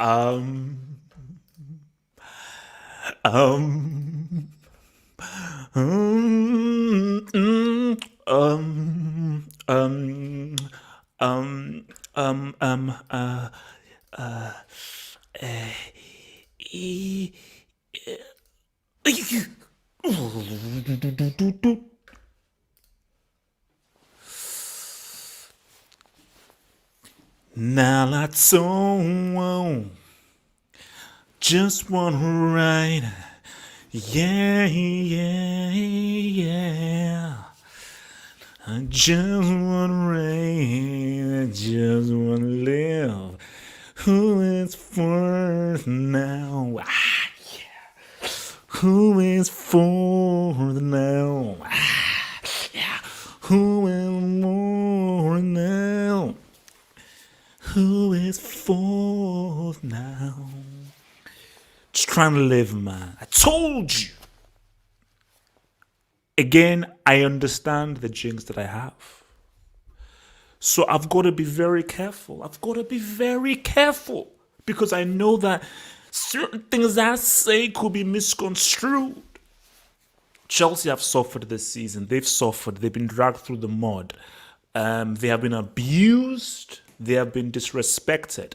Um, um, um, mm, um, um, um, um, um, uh, uh, e- Now that's all. Just one ride. Yeah, yeah, yeah. I just want to rain, I just want to live. Who is fourth now? Ah, yeah. Who is fourth now? Ah, yeah. Who is more now? Who is fourth now? Just trying to live, man. I told you. Again, I understand the jinx that I have. So I've got to be very careful. I've got to be very careful because I know that certain things I say could be misconstrued. Chelsea have suffered this season. They've suffered. They've been dragged through the mud. They have been abused. They have been disrespected.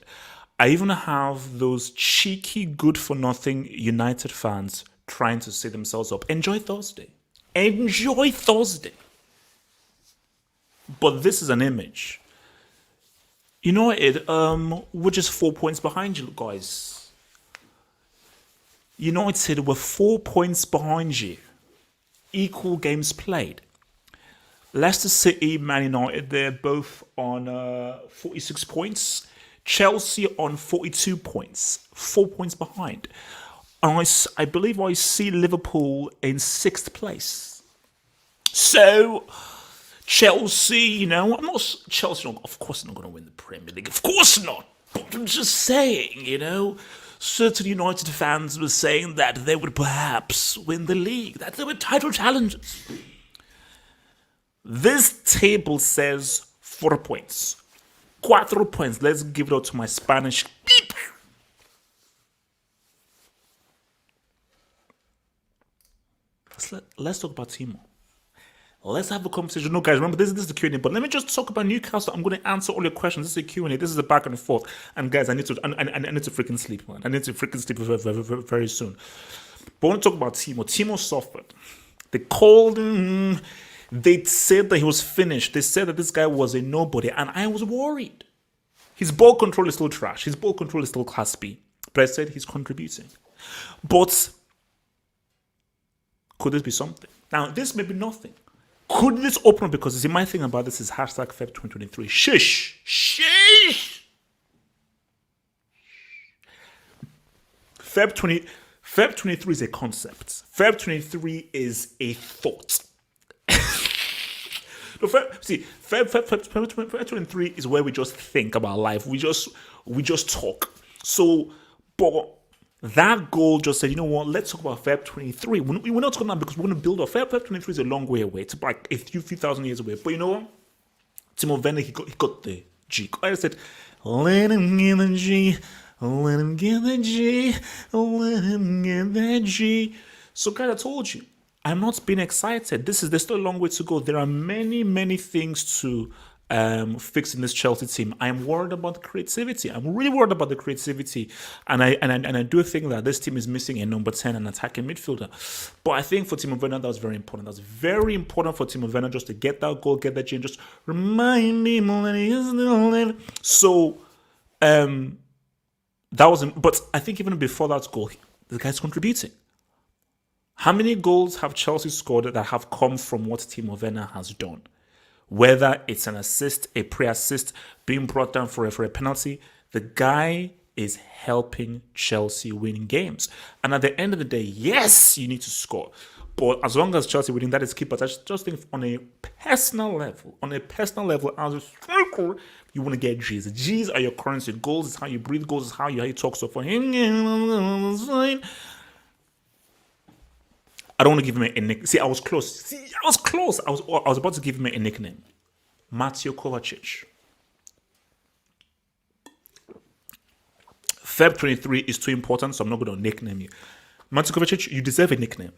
I even have those cheeky, good-for-nothing United fans trying to say themselves up. Enjoy Thursday. Enjoy Thursday. But this is an image. You know it. We're just 4 points behind you guys. United were 4 points behind you. Equal games played. Leicester City, Man United, they're both on 46 points. Chelsea on 42 points, 4 points behind. And I believe I see Liverpool in 6th place. So, Chelsea, I'm not, Chelsea, of course, not going to win the Premier League. Of course not. But I'm just saying, certain United fans were saying that they would perhaps win the league, that they were title challengers. This table says 4 points. 4 points. Let's give it out to my Spanish people. Let's talk about Timo. Let's have a conversation. No, guys, remember, this is the Q&A, but let me just talk about Newcastle. I'm going to answer all your questions. This is a Q&A. This is a back and forth. And guys, I need to freaking sleep, man. I need to freaking sleep very soon. But I want to talk about Timo. Timo suffered. They called him. They said that he was finished. They said that this guy was a nobody, and I was worried. His ball control is still trash. His ball control is still class B. But I said he's contributing. But could this be something? Now, this may be nothing. Could this open up? Because, see, my thing about this is hashtag Feb 2023. Shush. Shush. Feb 23 is a concept. Feb 23 is a thought. No, Feb 23 is where we just think about life. We just talk. So, but that goal just said, you know what? Let's talk about Feb 23. We're not talking about because we're going to build up. Feb 23 is a long way away. It's like a few thousand years away. But you know what? Timo Werner, he got the G. I said, let him get the G. Let him get the G. Let him get that G. So, guys, I told you, I'm not being excited. There's still a long way to go. There are many things to fix in this Chelsea team. I'm worried about the creativity. I'm really worried about the creativity, and I do think that this team is missing a number 10, an attacking midfielder. But I think for Timo Werner, that was very important. That was very important for Timo Werner just to get that goal, get that change, just remind him that he is still there. So that was. But I think even before that goal, the guy's contributing. How many goals have Chelsea scored that have come from what Timo Werner has done? Whether it's an assist, a pre-assist, being brought down for a penalty, the guy is helping Chelsea win games. And at the end of the day, yes, you need to score. But as long as Chelsea winning, that is key. But I just think on a personal level, as a striker, you want to get G's. G's are your currency. Goals is how you breathe. Goals is how you talk. So for him, I don't want to give him a nickname. See, I was close. I was about to give him a nickname. Mateo Kovacic. Feb 23 is too important, so I'm not going to nickname you. Matej Kovacic, you deserve a nickname.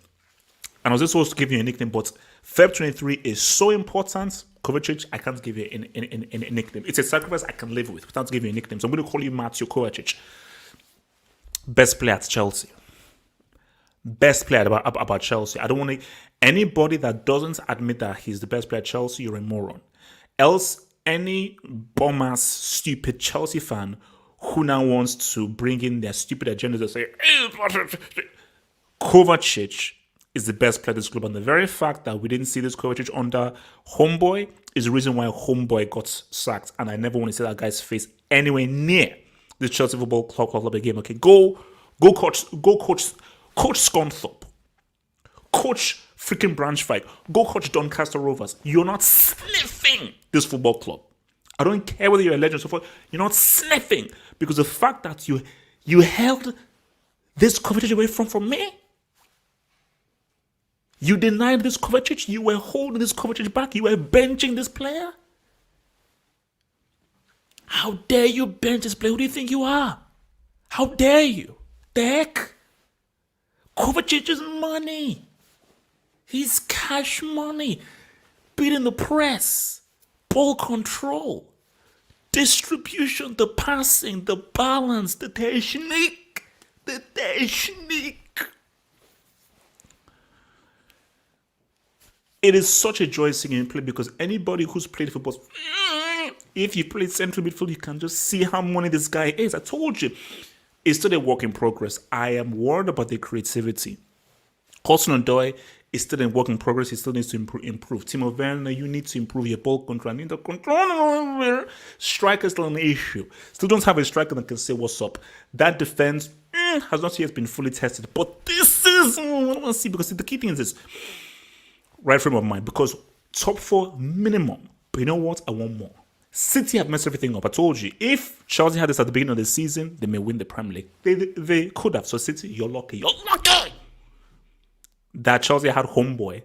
And I was just supposed to give you a nickname, but Feb 23 is so important. Kovacic, I can't give you a nickname. It's a sacrifice I can live with without giving you a nickname. So I'm going to call you Matej Kovacic. Best player at Chelsea. Best player about Chelsea. I don't want to... Anybody that doesn't admit that he's the best player at Chelsea, you're a moron. Else, any bum-ass, stupid Chelsea fan who now wants to bring in their stupid agendas and say, Kovacic is the best player in this club. And the very fact that we didn't see this Kovacic under Homeboy is the reason why Homeboy got sacked. And I never want to see that guy's face anywhere near the Chelsea Football Club again. Okay, go coach Scunthorpe. Coach freaking Branchfike. Go coach Doncaster Rovers. You're not sniffing this football club. I don't care whether you're a legend or so forth. You're not sniffing because the fact that you held this Kovacic away from me. You denied this Kovacic. You were holding this Kovacic back. You were benching this player. How dare you bench this player? Who do you think you are? How dare you? The heck? Kovacic is money. He's cash money. Beating the press. Ball control. Distribution, the passing, the balance, the technique. The technique. It is such a joy seeing him play because anybody who's played football, if you play central midfield, you can just see how money this guy is. I told you, it's still a work in progress. I am worried about the creativity. Hudson-Odoi is still a work in progress. He still needs to improve. Timo Werner, you need to improve your ball control. Need the control. Striker is still an issue. Still don't have a striker that can say what's up. That defense has not yet been fully tested. But this is what I want to see because the key thing is this. Right frame of mind, because top 4 minimum. But you know what? I want more. City have messed everything up. I told you, if Chelsea had this at the beginning of the season, they may win the Premier League. They could have. So City, you're lucky. You're lucky that Chelsea had Homeboy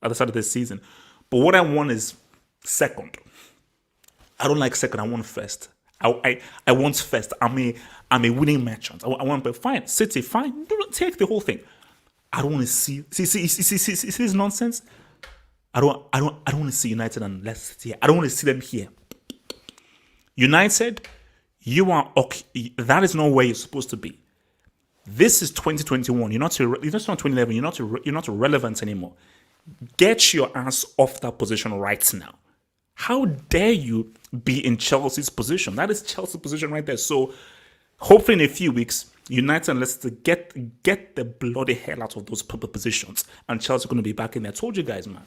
at the start of the season. But what I want is second. I don't like second. I want first. I want first. I'm a winning merchant. I want, but fine. City, fine. Don't take the whole thing. I don't want to see this nonsense. I don't want to see United and Leicester here. I don't want to see them here. United, you are okay. That is not where you're supposed to be. This is 2021. You're not 2011. You're not relevant anymore. Get your ass off that position right now. How dare you be in Chelsea's position? That is Chelsea's position right there. So hopefully in a few weeks, United and Leicester get the bloody hell out of those positions. And Chelsea are going to be back in there. I told you guys, man.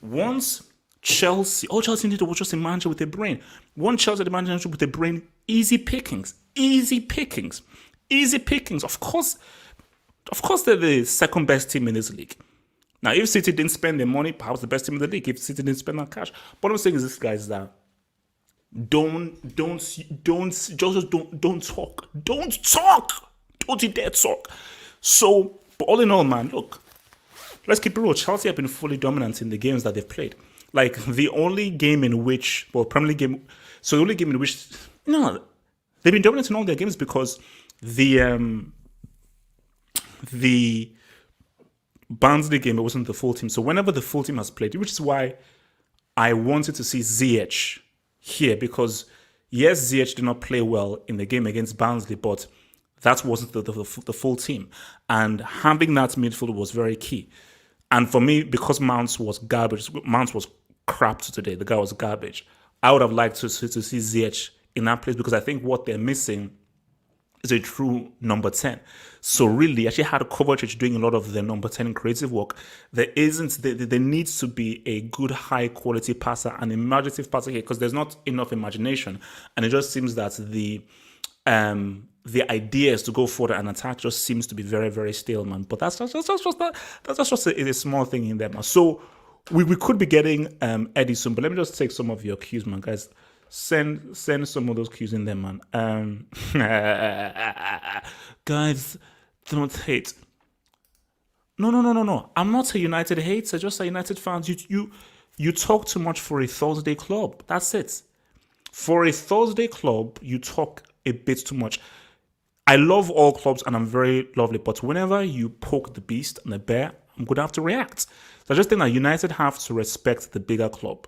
Once Chelsea need to watch us a manager with a brain. Once Chelsea the manager with a brain, easy pickings. Of course, they're the second best team in this league. Now, if City didn't spend their money, perhaps the best team in the league. If City didn't spend that cash. What I'm saying is this, guys, that don't talk. Don't you dare talk. So, but all in all, man, look, let's keep it real. Chelsea have been fully dominant in the games that they've played. Like the only game in which, Premier League game, so the only game in which, they've been dominant in all their games because the Barnsley game, it wasn't the full team. So whenever the full team has played, which is why I wanted to see Ziyech here because, yes, Ziyech did not play well in the game against Barnsley, but that wasn't the full team. And having that midfield was very key. And for me, because Mount was garbage, Mount was crap today. The guy was garbage. I would have liked to see Ziyech in that place because I think what they're missing is a true number 10. So really, actually had Kovacic doing a lot of the number 10 creative work. There needs to be a good high quality passer, an imaginative passer here because there's not enough imagination. And it just seems that the ideas to go forward and attack just seems to be very, very stale, man. But that's just a small thing in there, man. So we could be getting Eddie soon, but let me just take some of your cues, man, guys. Send some of those cues in there, man. Guys, don't hate. No. I'm not a United hater, just a United fans. You talk too much for a Thursday club. That's it. For a Thursday club, you talk a bit too much. I love all clubs and I'm very lovely, but whenever you poke the beast and the bear, I'm going to have to react. So I just think that United have to respect the bigger club.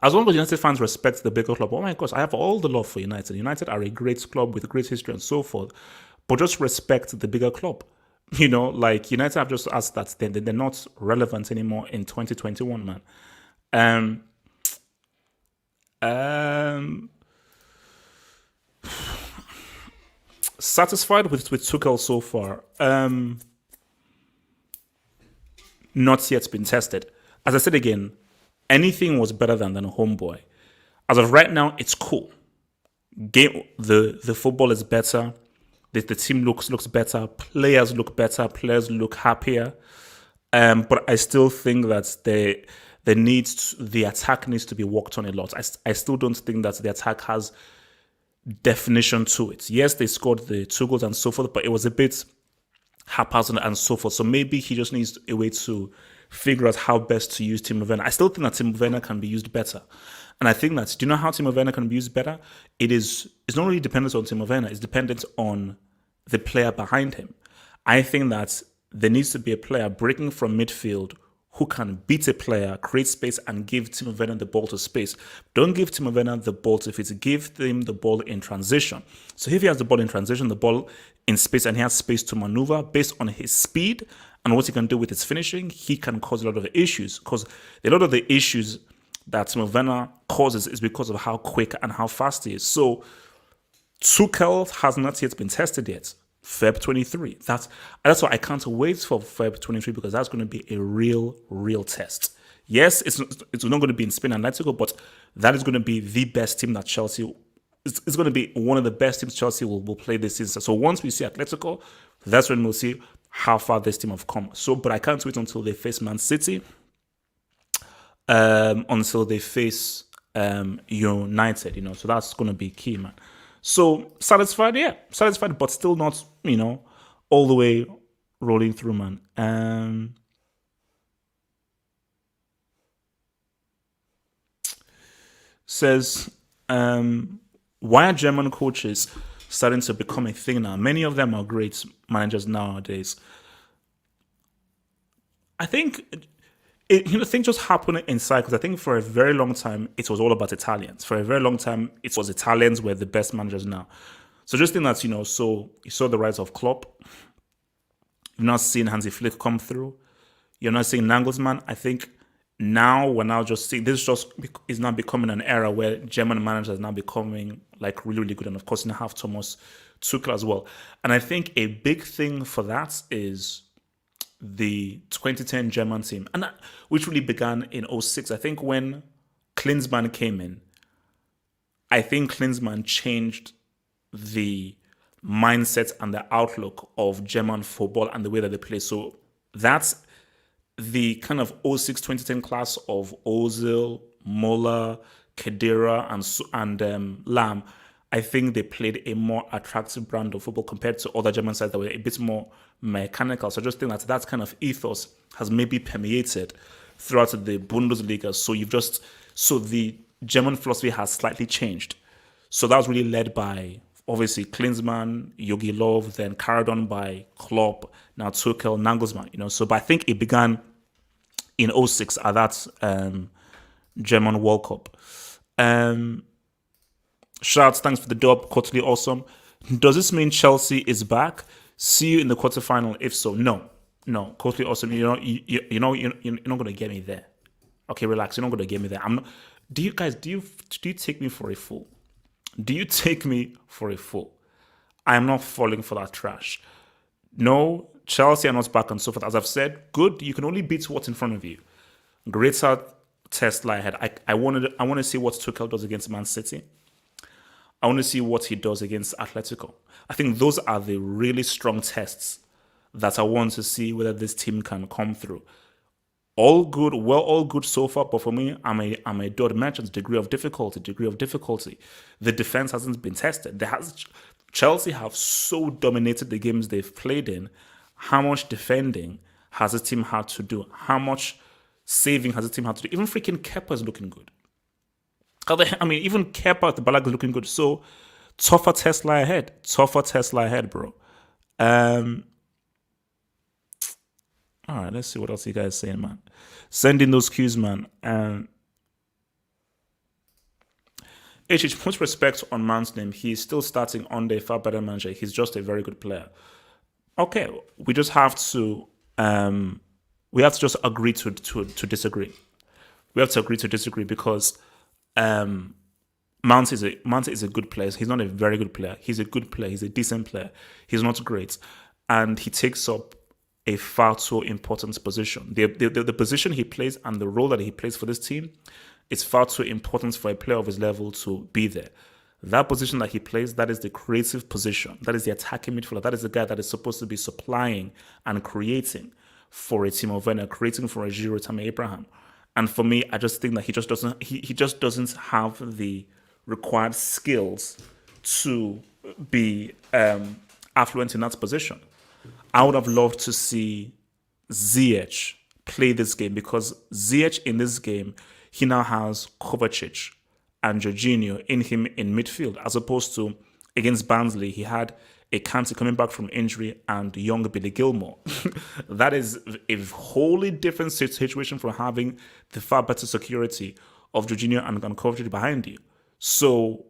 As long as United fans respect the bigger club, oh my gosh, I have all the love for United. United are a great club with great history and so forth, but just respect the bigger club. Like United have just asked that they're not relevant anymore in 2021, man. Um, um, Satisfied with Tuchel so far. Not yet been tested. As I said again, anything was better than a homeboy. As of right now, it's cool. The football is better. The team looks better. Players look better. Players look happier. But I still think that the attack needs to be worked on a lot. I still don't think that the attack has definition to it. Yes, they scored the 2 goals and so forth, but it was a bit haphazard and so forth. So maybe he just needs a way to figure out how best to use Timo Werner. I still think that Timo Werner can be used better. And I think that, do you know how Timo Werner can be used better? It's not really dependent on Timo Werner, it's dependent on the player behind him. I think that there needs to be a player breaking from midfield who can beat a player, create space, and give Timo Werner the ball to space. Don't give Timo Werner the ball to fit. Give him the ball in transition. So if he has the ball in transition, the ball in space, and he has space to maneuver based on his speed and what he can do with his finishing, he can cause a lot of issues. Because a lot of the issues that Timo Werner causes is because of how quick and how fast he is. So Tuchel has not yet been tested yet. Feb 23. That's why I can't wait for Feb 23 because that's going to be a real test. Yes, it's not going to be in Spain and Atletico, but that is going to be the best team that Chelsea. It's going to be one of the best teams Chelsea will play this season. So once we see Atletico, that's when we'll see how far this team have come. So, but I can't wait until they face Man City, until they face United. So that's going to be key, man. So satisfied, but still not, all the way rolling through, man. Says, why are German coaches starting to become a thing now? Many of them are great managers nowadays. I think things just happen in cycles. I think for a very long time, it was all about Italians. For a very long time, it was Italians were the best managers now. So just think that, so you saw the rise of Klopp. You've not seen Hansi Flick come through. You're not seeing Nagelsmann. I think now we're now just seeing, this just is now becoming an era where German managers are now becoming like really good. And of course, you now have Thomas Tuchel as well. And I think a big thing for that is the 2010 German team, and which really began in 2006. I think when Klinsmann came in, I think Klinsmann changed the mindset and the outlook of German football and the way that they play. So that's the kind of 2006-2010 class of Ozil, Muller, Khedira, and Lam. I think they played a more attractive brand of football compared to other German sides that were a bit more mechanical. So I just think that kind of ethos has maybe permeated throughout the Bundesliga. So the German philosophy has slightly changed. So that was really led by, obviously, Klinsmann, Jogi Löw, then carried on by Klopp, now Tuchel, Nagelsmann. So, but I think it began in 2006 at that German World Cup. Shouts, thanks for the dub, quarterly awesome. Does this mean Chelsea is back? See you in the quarterfinal. If so, no, quarterly awesome. You're not gonna get me there. Okay, relax. You're not gonna get me there. I'm not. Do you take me for a fool? Do you take me for a fool? I'm not falling for that trash. No, Chelsea are not back and so forth. As I've said, good. You can only beat what's in front of you. Greater test lie ahead. I want to see what Tuchel does against Man City. I want to see what he does against Atletico. I think those are the really strong tests that I want to see whether this team can come through. All good so far, but for me, I'm a dot mentions degree of difficulty. The defense hasn't been tested. Chelsea have so dominated the games they've played in. How much defending has the team had to do? How much saving has the team had to do? Even freaking Kepa's looking good. Even Kepa at the Balag is looking good. So Tougher test lie ahead. Tougher test lie ahead, bro. All right, let's see what else you guys saying, man. Send in those cues, man. HH, much respect on Man's name. He's still starting under a far better manager. He's just a very good player. Okay, we just have to just agree to disagree. We have to agree to disagree because Mount is a good player. He's not a very good player. He's a good player. He's a decent player. He's not great, and he takes up a far too important position. The position he plays and the role that he plays for this team is far too important for a player of his level to be there. That position that he plays, that is the creative position. That is the attacking midfielder. That is the guy that is supposed to be supplying and creating for a Timo Werner, creating for a Giroud, Tammy Abraham. And for me, I just think that he just doesn't have the required skills to be affluent in that position. I would have loved to see Ziyech play this game because Ziyech in this game, he now has Kovacic and Jorginho in him in midfield, as opposed to against Barnsley, he had a Kante coming back from injury and young Billy Gilmore. That is a wholly different situation from having the far better security of Jorginho and Kovacic behind you. So,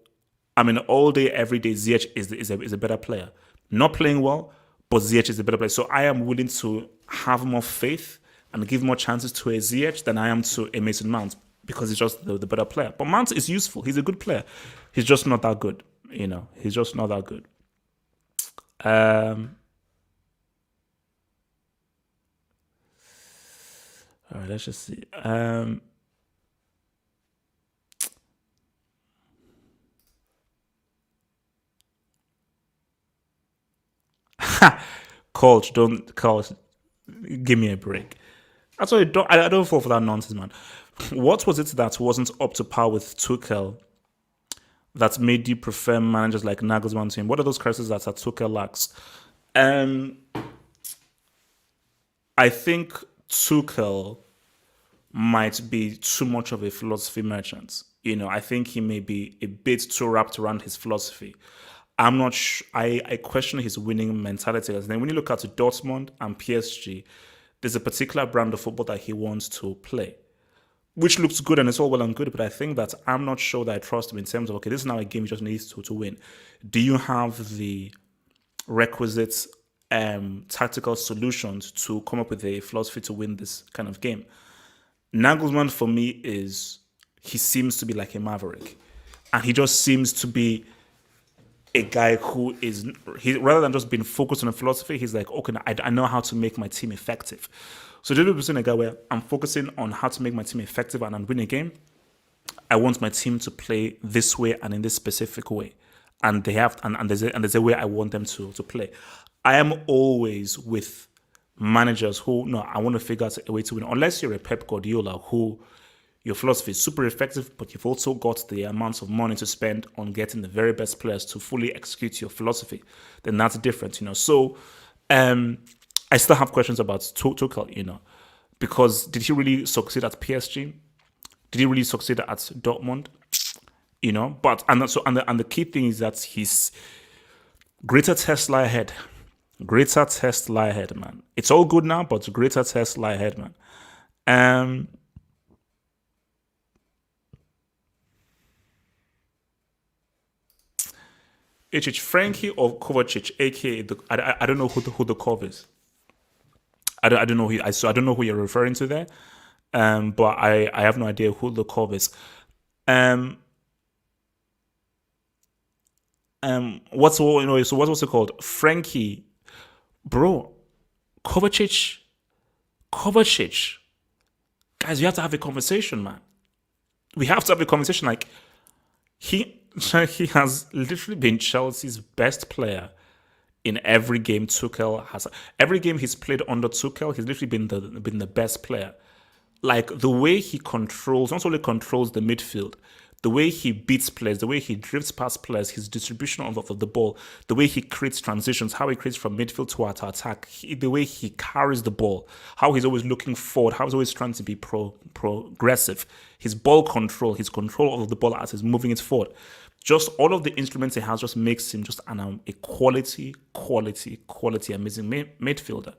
I mean, all day, every day, Ziyech is a better player. Not playing well, but Ziyech is a better player. So I am willing to have more faith and give more chances to a Ziyech than I am to a Mason Mount because he's just the better player. But Mount is useful. He's a good player. He's just not that good. He's just not that good. All right, let's just see. Coach, give me a break. That's why I don't fall for that nonsense, man. What was it that wasn't up to par with Tuchel that made you prefer managers like Nagelsmann to him? What are those characters that Tuchel lacks? I think Tuchel might be too much of a philosophy merchant. I think he may be a bit too wrapped around his philosophy. I'm not I question his winning mentality. And then when you look at Dortmund and PSG, there's a particular brand of football that he wants to play, which looks good and it's all well and good, but I think that I'm not sure that I trust him in terms of, okay, this is now a game he just needs to win. Do you have the requisite tactical solutions to come up with a philosophy to win this kind of game? Nagelsmann, for me, he seems to be like a maverick. And he just seems to be a guy who rather than just being focused on a philosophy, he's like, okay, I know how to make my team effective. So the difference between a guy where I'm focusing on how to make my team effective and win a game, I want my team to play this way and in this specific way, and there's a way I want them to play. I am always with managers who I want to figure out a way to win. Unless you're a Pep Guardiola who your philosophy is super effective, but you've also got the amounts of money to spend on getting the very best players to fully execute your philosophy, then that's different, So I still have questions about Tuchel, because did he really succeed at PSG? Did he really succeed at Dortmund? But the key thing is that he's greater tests lie ahead. Greater tests lie ahead, man. It's all good now, but greater tests lie ahead, man. Frankie or Kovacic, aka I don't know who the Kov is. I don't know I don't know who you're referring to there. But I have no idea who the Kov is. What's it called? Frankie, bro, Kovacic. Guys, we have to have a conversation, man. We have to have a conversation. Like he has literally been Chelsea's best player in every game Tuchel has. Every game he's played under Tuchel, he's literally been the best player. Like the way he not only controls the midfield, the way he beats players, the way he drifts past players, his distribution of the ball, the way he creates transitions, how he creates from midfield to attack, the way he carries the ball, how he's always looking forward, how he's always trying to be progressive, his ball control, his control of the ball as he's moving it forward. Just all of the instruments he has just makes him just a quality amazing midfielder,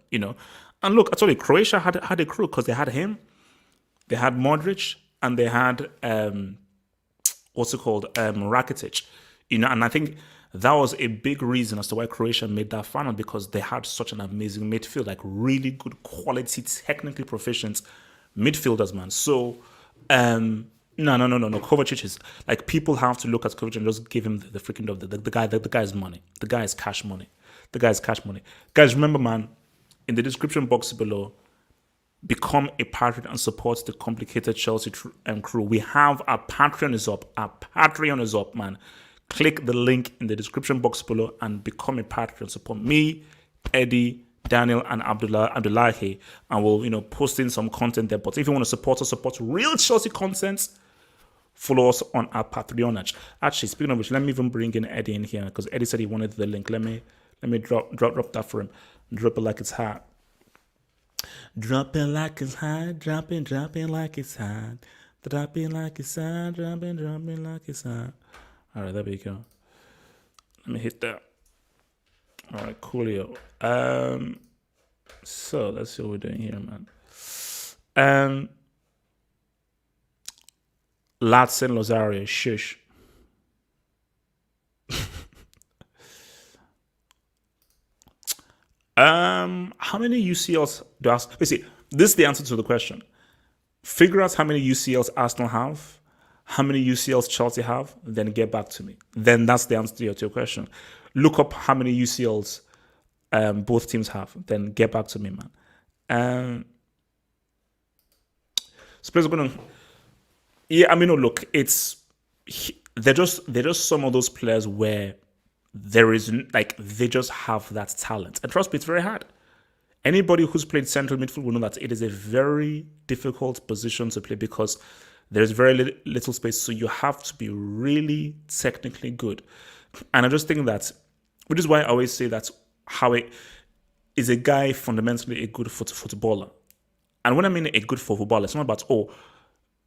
And look, I told you, Croatia had a crew because they had him, they had Modric, and they had Rakitic, and I think that was a big reason as to why Croatia made that final, because they had such an amazing midfield, like really good quality, technically proficient midfielders, man. So, no. Kovacic is like, people have to look at Kovacic and just give him the freaking dog. The guy's money. The guy is cash money. Guys, remember, man, in the description box below, become a Patreon and support the complicated Chelsea crew. We have our Patreon is up. Our Patreon is up, man. Click the link in the description box below and become a Patreon. Support me, Eddie, Daniel, and Abdullahi, and we'll post in some content there. But if you want to support real Chelsea content, follow us on our Patreon. Actually, speaking of which, let me even bring in Eddie in here, because Eddie said he wanted the link. Let me drop that for him. Drop it like it's hot. Drop it like it's hot. Drop it like it's hot. Drop it like it's hot. Drop it like it's hot. All right, there we go. Let me hit that. All right, coolio. So let's see what we're doing here, man. Latson Lozario, shush. How many UCLs do Arsenal? This is the answer to the question. Figure out how many UCLs Arsenal have, how many UCLs Chelsea have, then get back to me. Then that's the answer to your question. Look up how many UCLs both teams have, then get back to me, man. Spurs are gonna. Yeah, I mean, no, look, they're just some of those players where there is they just have that talent, and trust me, it's very hard. Anybody who's played central midfield will know that it is a very difficult position to play, because there's very little space, so you have to be really technically good. And I just think that, which is why I always say that Howie is a guy fundamentally a good footballer. And when I mean a good footballer, it's not about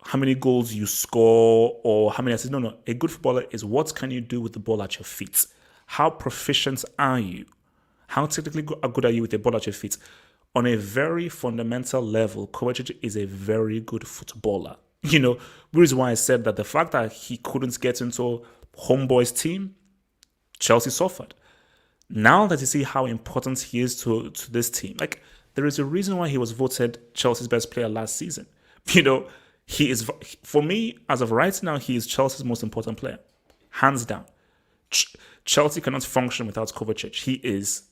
how many goals you score or how many assists. No. A good footballer is, what can you do with the ball at your feet? How proficient are you? How technically good are you with the ball at your feet? On a very fundamental level, Kovacic is a very good footballer. Which is why I said that the fact that he couldn't get into Homeboy's team, Chelsea suffered. Now that you see how important he is to this team, there is a reason why he was voted Chelsea's best player last season. He is, for me, as of right now, he is Chelsea's most important player. Hands down. Chelsea cannot function without Kovacic. He is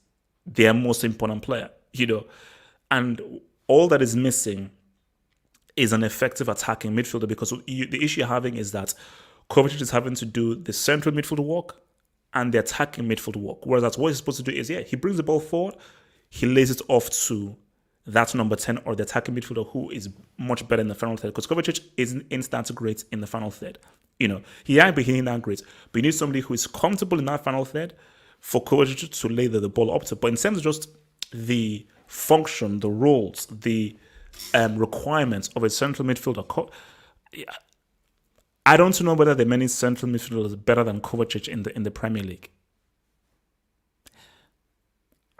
their most important player, And all that is missing is an effective attacking midfielder, because the issue you're having is that Kovacic is having to do the central midfield work and the attacking midfield work. Whereas what he's supposed to do is, he brings the ball forward, he lays it off to that number 10 or the attacking midfielder who is much better in the final third. Because Kovacic isn't instant great in the final third. He ain't beginning that great. But you need somebody who is comfortable in that final third for Kovacic to lay the ball up to. But in terms of just the function, the roles, the requirements of a central midfielder, I don't know whether there are many central midfielders better than Kovacic in the Premier League.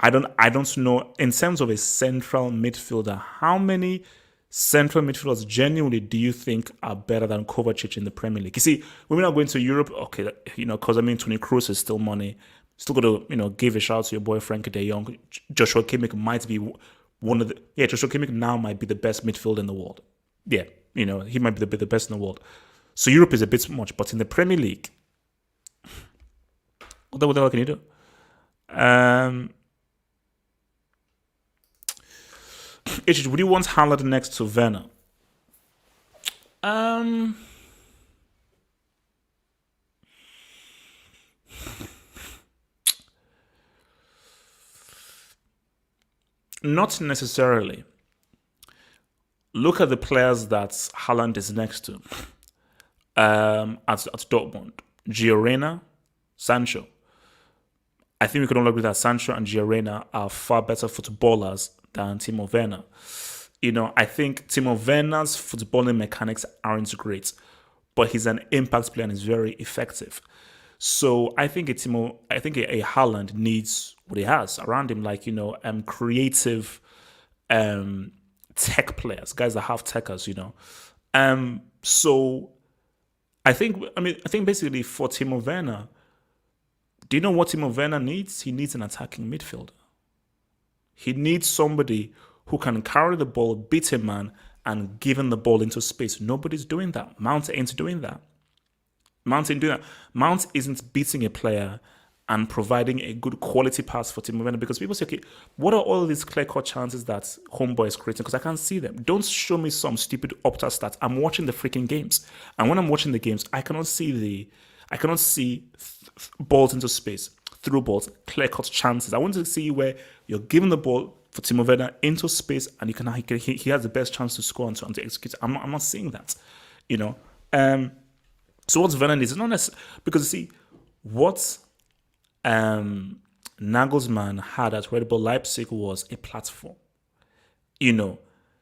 I don't know, in terms of a central midfielder, how many central midfielders genuinely do you think are better than Kovacic in the Premier League? You see, when we're not going to Europe, okay, because Toni Kroos is still money. Still got to, give a shout out to your boy Frankie de Jong. Joshua Kimmich might be Joshua Kimmich now might be the best midfielder in the world. Yeah, he might be the best in the world. So Europe is a bit much, but in the Premier League, what the hell can you do? Would you want Haaland next to Werner? Not necessarily. Look at the players that Haaland is next to. at Dortmund. Giorena, Sancho. I think we can all agree that Sancho and Giorena are far better footballers than Timo Werner. I think Timo Werner's footballing mechanics aren't great, but he's an impact player and is very effective. So I think a Haaland needs what he has around him, like creative tech players, guys that have techers. So I think basically for Timo Werner, do you know what Timo Werner needs? He needs an attacking midfielder. He needs somebody who can carry the ball, beat a man, and give him the ball into space. Nobody's doing that. Mount ain't doing that. Mount ain't doing that. Mount isn't beating a player and providing a good quality pass for Timo Werner, because people say, okay, what are all these clear-cut chances that Homeboy is creating? Because I can't see them. Don't show me some stupid Opta stats. I'm watching the freaking games. And when I'm watching the games, I cannot see balls into space, through balls, clear-cut chances. I want to see where you're giving the ball for Timo Werner into space and he has the best chance to score and to execute. I'm not seeing that, So what's Werner needs is not necessarily, because you see, what Nagelsmann had at Red Bull Leipzig was a platform,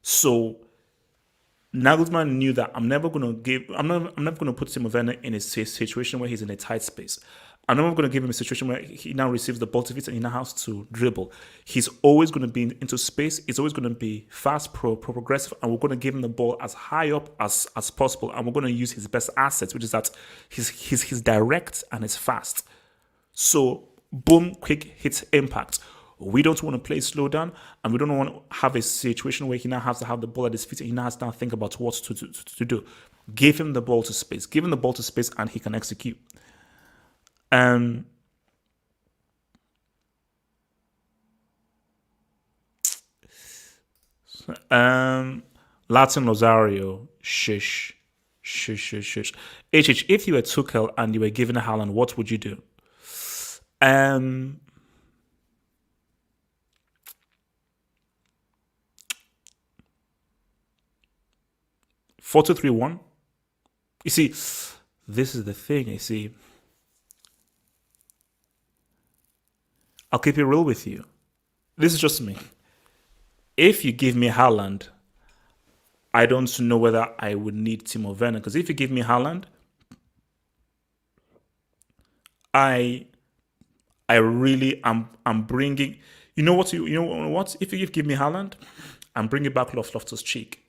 So Nagelsmann knew that I'm never going to put Timo Werner in a situation where he's in a tight space. I'm never going to give him a situation where he now receives the ball to fit and he now has to dribble. He's always going to be into space. It's always going to be fast, progressive, and we're going to give him the ball as high up as possible. And we're going to use his best assets, which is that he's direct and he's fast. So boom, quick hit, impact. We don't want to play slow down, and we don't want to have a situation where he now has to have the ball at his feet and he now has to now think about what to do. Give him the ball to space. Give him the ball to space and he can execute. Latin Rosario, shush. If you were Tuchel and you were given a Haaland, what would you do? 4-2-3-1. You see, this is the thing. You see, I'll keep it real with you. This is just me. If you give me Haaland, I don't know whether I would need Timo Werner. Because if you give me Haaland, I really am bringing. You know what? If you give me Haaland, I'm bringing back Loftus Cheek.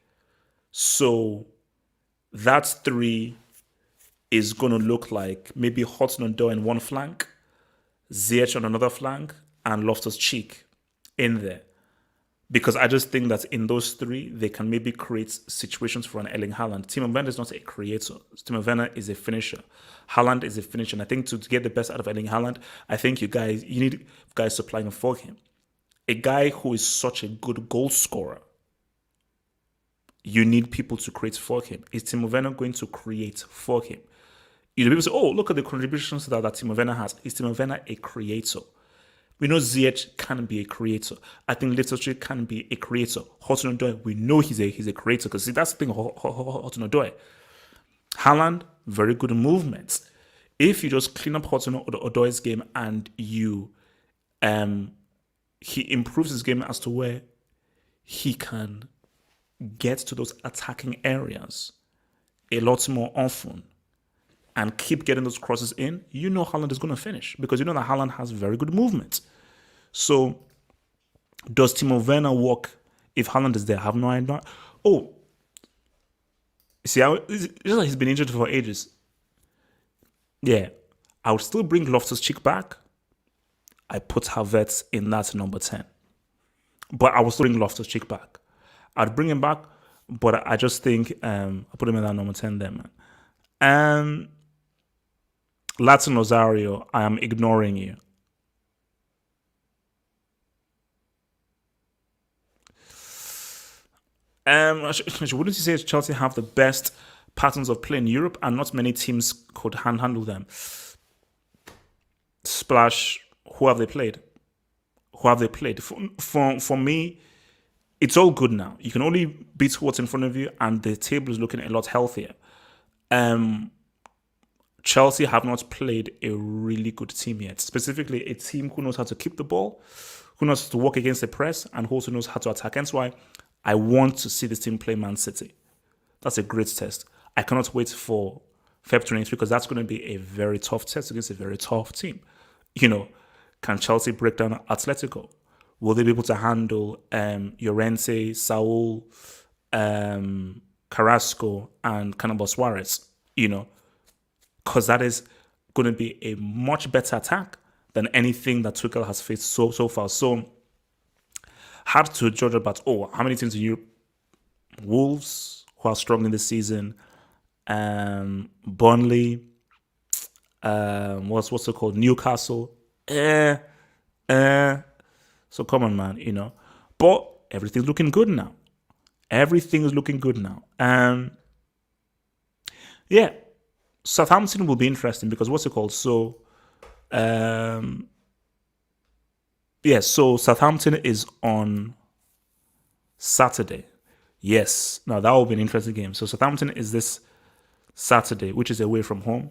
So that three is going to look like maybe Hudson-Odoi in one flank, Ziyech on another flank, and Loftus Cheek in there. Because I just think that in those three, they can maybe create situations for an Erling Haaland. Timo Werner is not a creator. Timo Werner is a finisher. Haaland is a finisher. And I think to get the best out of Erling Haaland, I think you need guys supplying for him. A guy who is such a good goal scorer, you need people to create for him. Is Timo Werner going to create for him? People say, oh, look at the contributions that Timo Werner has. Is Timo Werner a creator? We know Ziyech can be a creator. I think Loftus-Cheek can be a creator. Hudson-Odoi, we know he's a creator, because that's the thing, Hudson-Odoi. Haaland, very good movements. If you just clean up Hudson-Odoi's game and he improves his game as to where he can get to those attacking areas a lot more often and keep getting those crosses in, Haaland is going to finish, because that Haaland has very good movement. So, does Timo Werner work if Haaland is there? I have no idea. Oh, see, he's been injured for ages. Yeah, I would still bring Loftus-Cheek back. I put Havertz in that number 10. But I will still bring Loftus-Cheek back. I'd bring him back, but I just think I'll put him in that number 10 there, man. Latin Rosario, I am ignoring you. Wouldn't you say Chelsea have the best patterns of play in Europe and not many teams could handle them? Splash, who have they played? For me, it's all good now. You can only beat what's in front of you, and the table is looking a lot healthier. Um, Chelsea have not played a really good team yet. Specifically, a team who knows how to keep the ball, who knows how to work against the press, and who also knows how to attack. Hence why I want to see this team play Man City. That's a great test. I cannot wait for Feb 23 because that's going to be a very tough test against a very tough team. Can Chelsea break down Atletico? Will they be able to handle Llorente, Saul, Carrasco, and Cannibal Suarez? Because that is going to be a much better attack than anything that Tuchel has faced so far. So hard to judge about, how many teams in Europe? Wolves, who are strong in this season, Burnley, what's it called? Newcastle. So come on, man, But everything's looking good now. Everything is looking good now. Yeah. Southampton will be interesting because what's it called? So so Southampton is on Saturday. Yes. Now that will be an interesting game. So Southampton is this Saturday, which is away from home.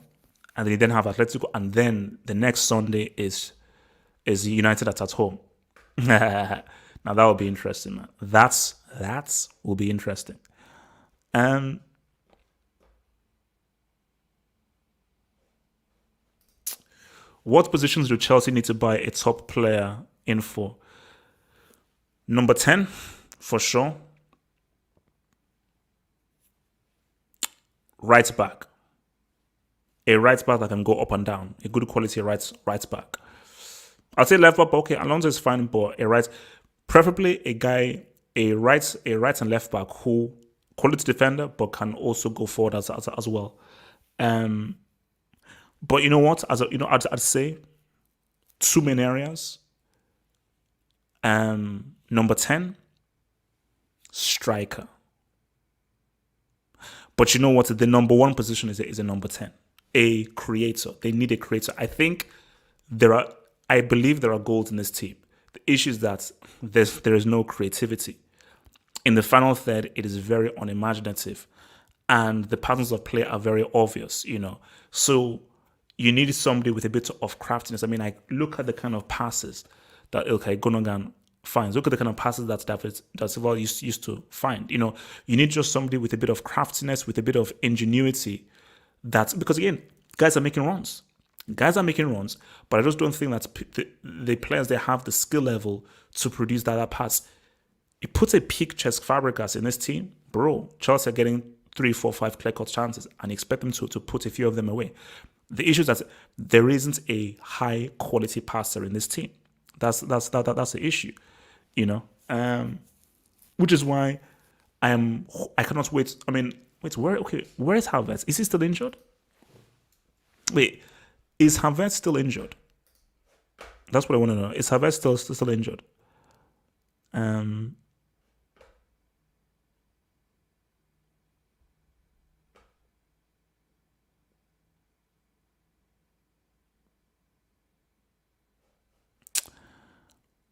And then you then have Atletico, and then the next Sunday is United that's at home. Now that will be interesting, man. That will be interesting. What positions do Chelsea need to buy a top player in for? Number 10, for sure. Right back. A right back that can go up and down. A good quality right back. I'll say left back, but okay, Alonso is fine, but preferably a right and left back who quality defender, but can also go forward as well. But you know what? I'd say two main areas. Number 10, striker. But you know what? The number one position is a number 10, a creator. They need a creator. I believe there are goals in this team. The issue is that there is no creativity. In the final third, it is very unimaginative, and the patterns of play are very obvious. So you need somebody with a bit of craftiness. I mean, I look at the kind of passes that Ilkay Gundogan finds. Look at the kind of passes that Silva used to find. You need just somebody with a bit of craftiness, with a bit of ingenuity. Because again, guys are making runs. But I just don't think that the players, they have the skill level to produce that pass. It puts a peak Cesc Fabregas in this team, bro. Chelsea are getting 3, 4, 5 clear-cut chances, and expect them to put a few of them away. The issue is that there isn't a high-quality passer in this team. That's the issue, which is why I cannot wait. I mean, where is Havertz? Is he still injured? Wait. Is Havertz still injured? That's what I want to know. Is Havertz still injured?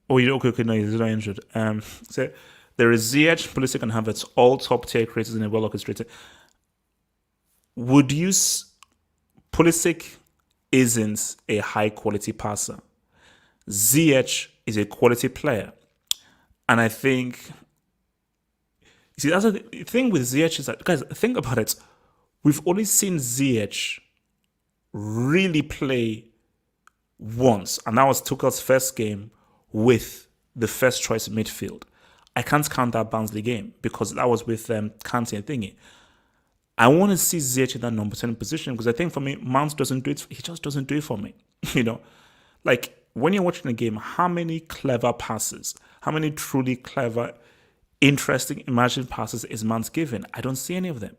Okay, no, he's not injured. So there is Ziyech, Pulisic, and Havertz, all top tier creators in a well orchestrated. Would you Pulisic isn't a high quality passer. Ziyech is a quality player. And I think, that's the thing with Ziyech is that, guys, think about it. We've only seen Ziyech really play once, and that was Tuchel's first game with the first choice midfield. I can't count that Barnsley game because that was with Kante and Thingy. I want to see Ziyech in that number 10 position because I think for me, Mount doesn't do it. He just doesn't do it for me. Like when you're watching a game, how many clever passes, how many truly clever, interesting, imagined passes is Mount given? I don't see any of them.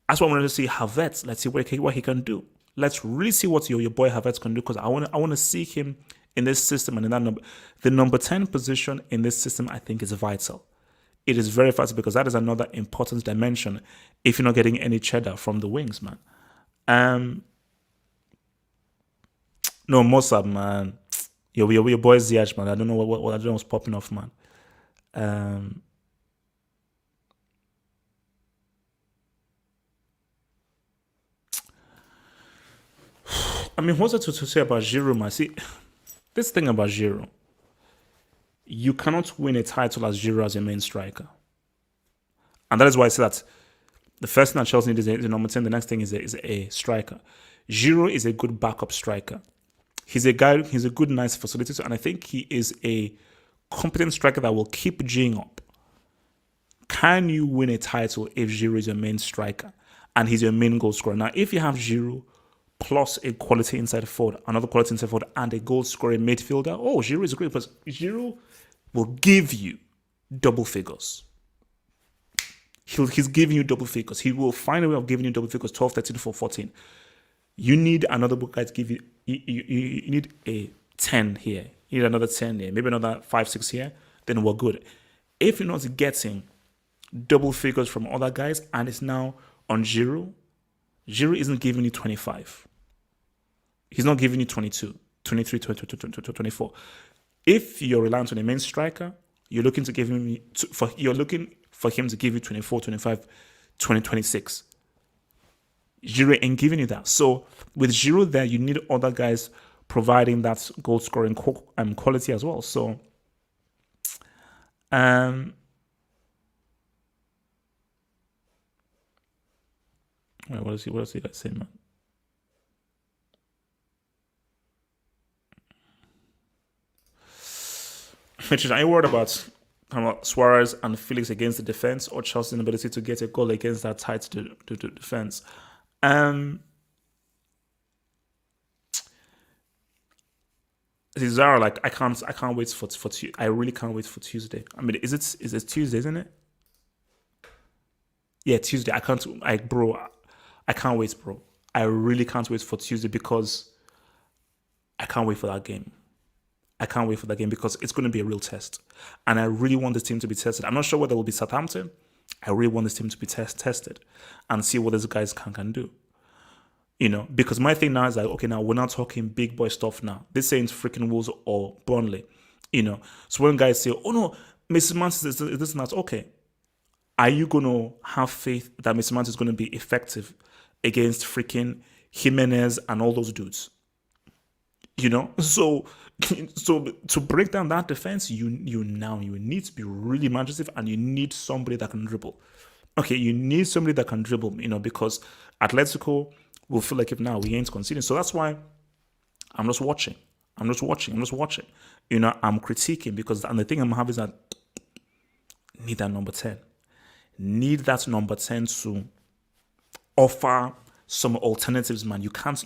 That's why I wanted to see Havertz. Let's see what he can do. Let's really see what your boy Havertz can do because I want to see him in this system and in that number. The number 10 position in this system, I think, is vital. It is very vital because that is another important dimension if you're not getting any cheddar from the wings, man. No, Mossab, man. Your boy Ziyech, man. I don't know what I don't know what's popping off, man. I mean, what's there to say about Giroud, man? See, this thing about Giroud, you cannot win a title as Giroud as your main striker. And that is why I say that the first thing that Chelsea need is a number 10. The next thing is a striker. Giroud is a good backup striker. He's a guy, he's a good, nice facilitator, and I think he is a competent striker that will keep G'ing up. Can you win a title if Giroud is your main striker and he's your main goal scorer? Now, if you have Giroud plus a quality inside forward, another quality inside forward, and a goal scoring midfielder, oh, Giroud is great, because Giroud will give you double figures. He's giving you double figures. He will find a way of giving you double figures, 12, 13, 14. You need another guy to give you, you need a 10 here. You need another 10 here, maybe another 5, 6 here, then we're good. If you're not getting double figures from other guys and it's now on Giroud isn't giving you 25. He's not giving you 22, 23, 22, 24. If you're reliant on a main striker, you're looking to give him you're looking for him to give you 24, 25, 20, 26. Giroud ain't giving you that. So with Giroud there, you need other guys providing that goal scoring quality as well. So what else he got to say, man? Are you worried about Suarez and Felix against the defense, or Chelsea's inability to get a goal against that tight defense? Zara, like I can't wait for I really can't wait for Tuesday. I mean, is it Tuesday, isn't it? Yeah, Tuesday. I can't wait, bro. I really can't wait for Tuesday because I can't wait for that game. I can't wait for that game because it's going to be a real test. And I really want this team to be tested. I'm not sure whether it will be Southampton. I really want this team to be tested and see what these guys can do. You know, because my thing now is like, okay, now we're not talking big boy stuff now. This ain't freaking Wolves or Burnley. You know, so when guys say, oh no, Mrs. Manchester is this and that, okay. Are you going to have faith that Mr. Manchester is going to be effective against freaking Jimenez and all those dudes? You know, so to break down that defense, you need to be really imaginative, and you need somebody that can dribble. Okay, you need somebody that can dribble, you know, because Atletico will feel like if now we ain't conceding. So that's why I'm just watching. You know, I'm critiquing because, and the thing I'm having is that need that number 10. Need that number 10 to offer some alternatives, man. You can't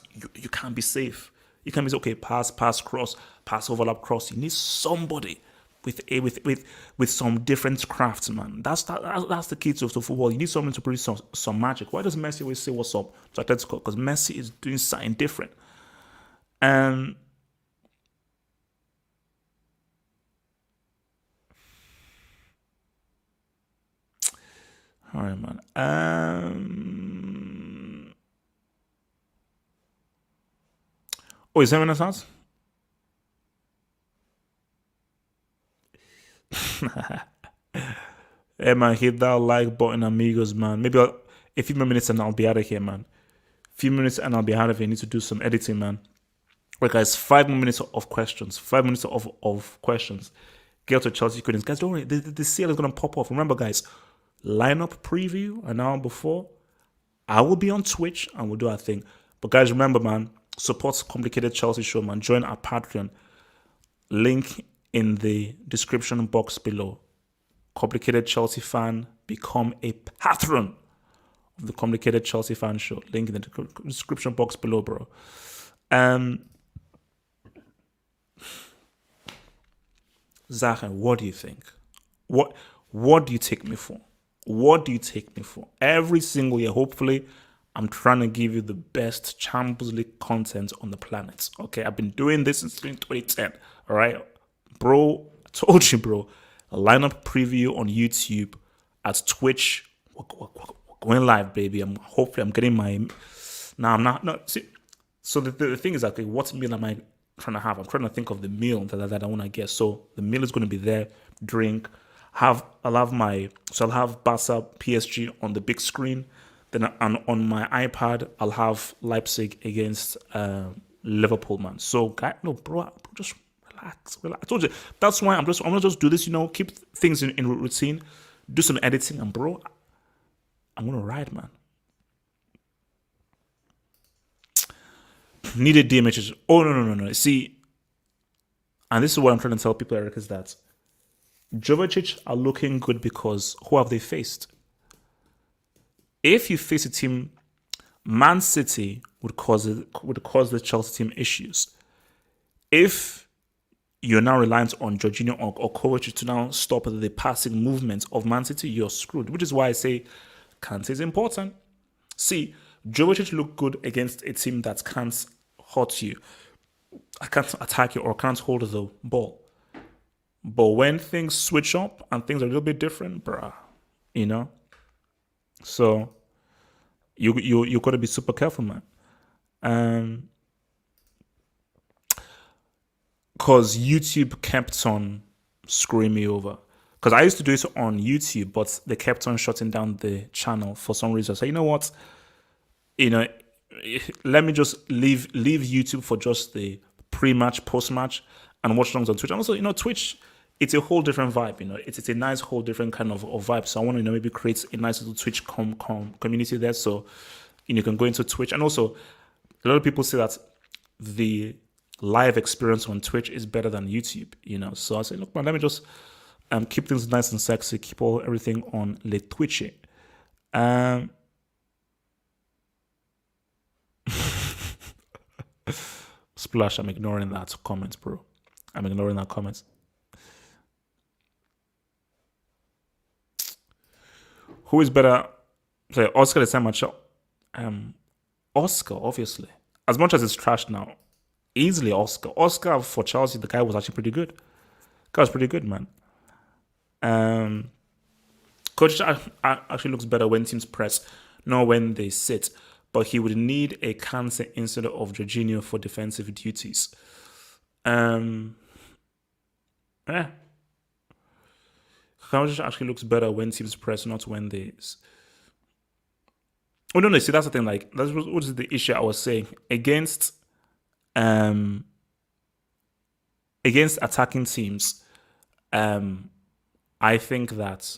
be safe. You can't be okay, pass, cross, pass, overlap, cross. You need somebody with some different crafts, man. That's the key to football. You need someone to produce some magic. Why does Messi always say what's up to Atletico? Because Messi is doing something different. All right, man. Oh, is 7 minutes out? Hey, man, hit that like button, amigos, man. Maybe a few more minutes and I'll be out of here, man. Few minutes and I'll be out of here. I need to do some editing, man. Right, guys, 5 more minutes of questions. 5 minutes of questions. Get to Chelsea Queens. Guys, don't worry. The sale is going to pop off. Remember, guys, lineup preview an hour before. I will be on Twitch and we'll do our thing. But guys, remember, man, support Complicated Chelsea Show, man. Join our Patreon. Link in the description box below. Complicated Chelsea fan, become a patron of the Complicated Chelsea Fan Show. Link in the description box below, bro. Zachen, what do you think? What do you take me for? What do you take me for? Every single year, hopefully, I'm trying to give you the best Champions League content on the planet. Okay, I've been doing this since 2010. All right, bro, I told you, bro. A lineup preview on YouTube, at Twitch. We're going live, baby. I'm getting my. Now I'm not. See, so the thing is, okay, what meal am I trying to have? I'm trying to think of the meal that I want to get. So the meal is going to be there. Drink. I'll have Barca PSG on the big screen. Then on my iPad, I'll have Leipzig against Liverpool, man. So, guy, no, bro, just relax, relax. I told you that's why I'm gonna just do this. Keep things in routine, do some editing, and bro, I'm gonna ride, man. Needed DMHs. Oh no. See, and this is what I'm trying to tell people, Eric, is that Kovacic are looking good because who have they faced? If you face a team, Man City would cause the Chelsea team issues. If you're now reliant on Jorginho or Kovacic to now stop the passing movement of Man City, you're screwed. Which is why I say Kante is important. See, Kovacic looked good against a team that can't hurt you, can't attack you, or can't hold the ball. But when things switch up and things are a little bit different, bruh, So you got to be super careful, man. Because YouTube kept on screwing me over. Because I used to do it on YouTube, but they kept on shutting down the channel for some reason. So you know what? Let me just leave YouTube for just the pre-match, post-match, and watch songs on Twitch. And also, Twitch, it's a whole different vibe. It's a nice whole different kind of vibe. So I want to maybe create a nice little Twitch community there. So you can go into Twitch, and also a lot of people say that the live experience on Twitch is better than YouTube. So I say, look, man, let me just keep things nice and sexy, keep everything on Le Twitch. Splash, I'm ignoring that comment, bro. I'm ignoring that comment. Who is better? Say Oscar the same match. Oscar, obviously. As much as it's trash now, easily Oscar. Oscar for Chelsea, the guy was actually pretty good. Guy was pretty good, man. Coach actually looks better when teams press, not when they sit. But he would need a Kante instead of Jorginho for defensive duties. Kovacic actually looks better when teams press, not when they. Oh no! See, that's the thing. Like, that's what is the issue I was saying against attacking teams. I think that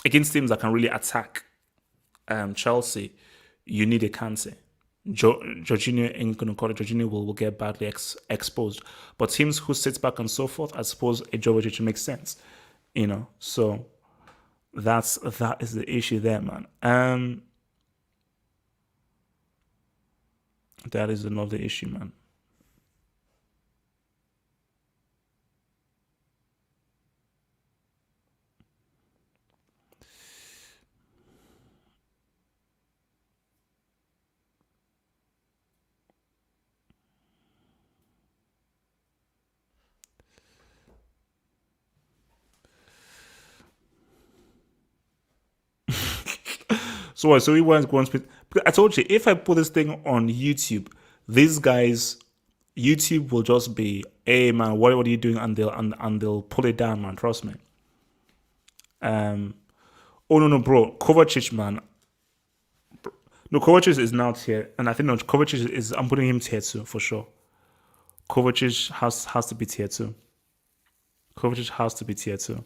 against teams that can really attack Chelsea, you need a Kante. Jorginho ain't going to call it. Jorginho will get badly exposed. But teams who sit back and so forth, I suppose a Kovacic makes sense. So that is the issue there, man. That is another issue, man. So we went one speed. I told you, if I put this thing on YouTube, these guys, YouTube will just be, hey man, what are you doing? And they'll pull it down, man. Trust me. Oh no, bro, Kovacic, man. No, Kovacic is now tier, and I think no, Kovacic is. I'm putting him tier 2 for sure. Kovacic has to be tier 2. Kovacic has to be tier 2.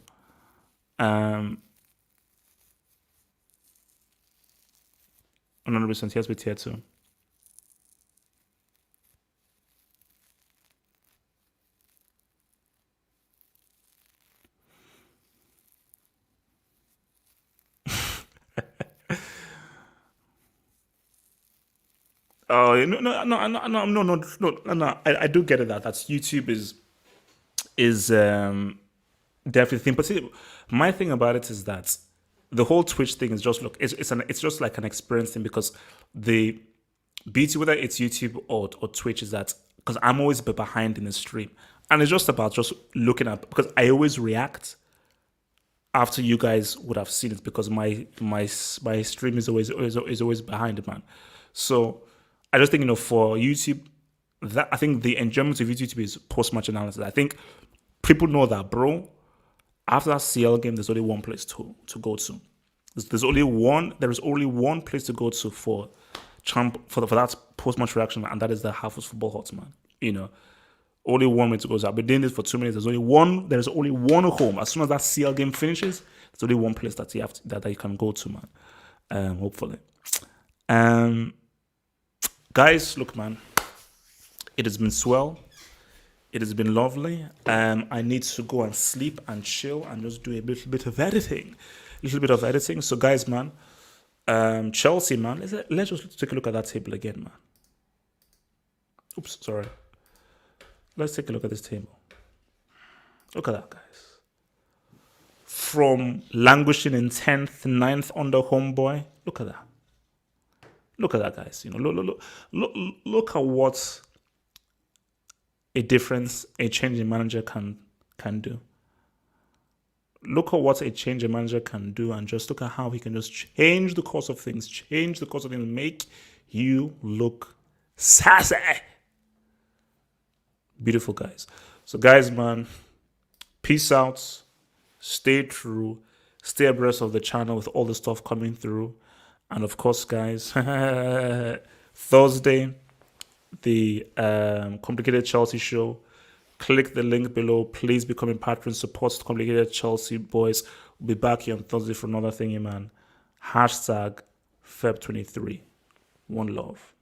100% he has to be tier 2. Oh no. I do get it that YouTube is definitely the thing. But see, my thing about it is that the whole Twitch thing is just it's just like an experience thing, because the beauty, whether it's YouTube or Twitch, is that because I'm always behind in the stream, and it's just about just looking at, because I always react after you guys would have seen it, because my stream is always behind, man. So I just think, for YouTube, that I think the enjoyment of YouTube is post-match analysis. I think people know that, bro. After that CL game, there's only one place to go to. There is only one place to go to for champ for that post-match reaction, and that is the Half Football Hot, man. Only 1 minute to go. So I've been doing this for 2 minutes. There's only one home. As soon as that CL game finishes, there's only one place that that you can go to, man. Hopefully. Guys, look, man. It has been swell. It has been lovely. I need to go and sleep and chill and just do a little bit of editing. So, guys, man, Chelsea, man, let's just take a look at that table again, man. Oops, sorry. Let's take a look at this table. Look at that, guys. From languishing in 10th, 9th under homeboy, look at that. Look at that, guys. Look at what a difference a change in manager can do. Look at what a change in manager can do, and just look at how he can just change the course of things, make you look sassy. Beautiful, guys. So, guys, man, peace out. Stay true. Stay abreast of the channel with all the stuff coming through. And, of course, guys, Thursday, the Complicated Chelsea show. Click the link below. Please become a patron. Support the Complicated Chelsea boys. We'll be back here on Thursday for another thingy, man. #Feb23. One love.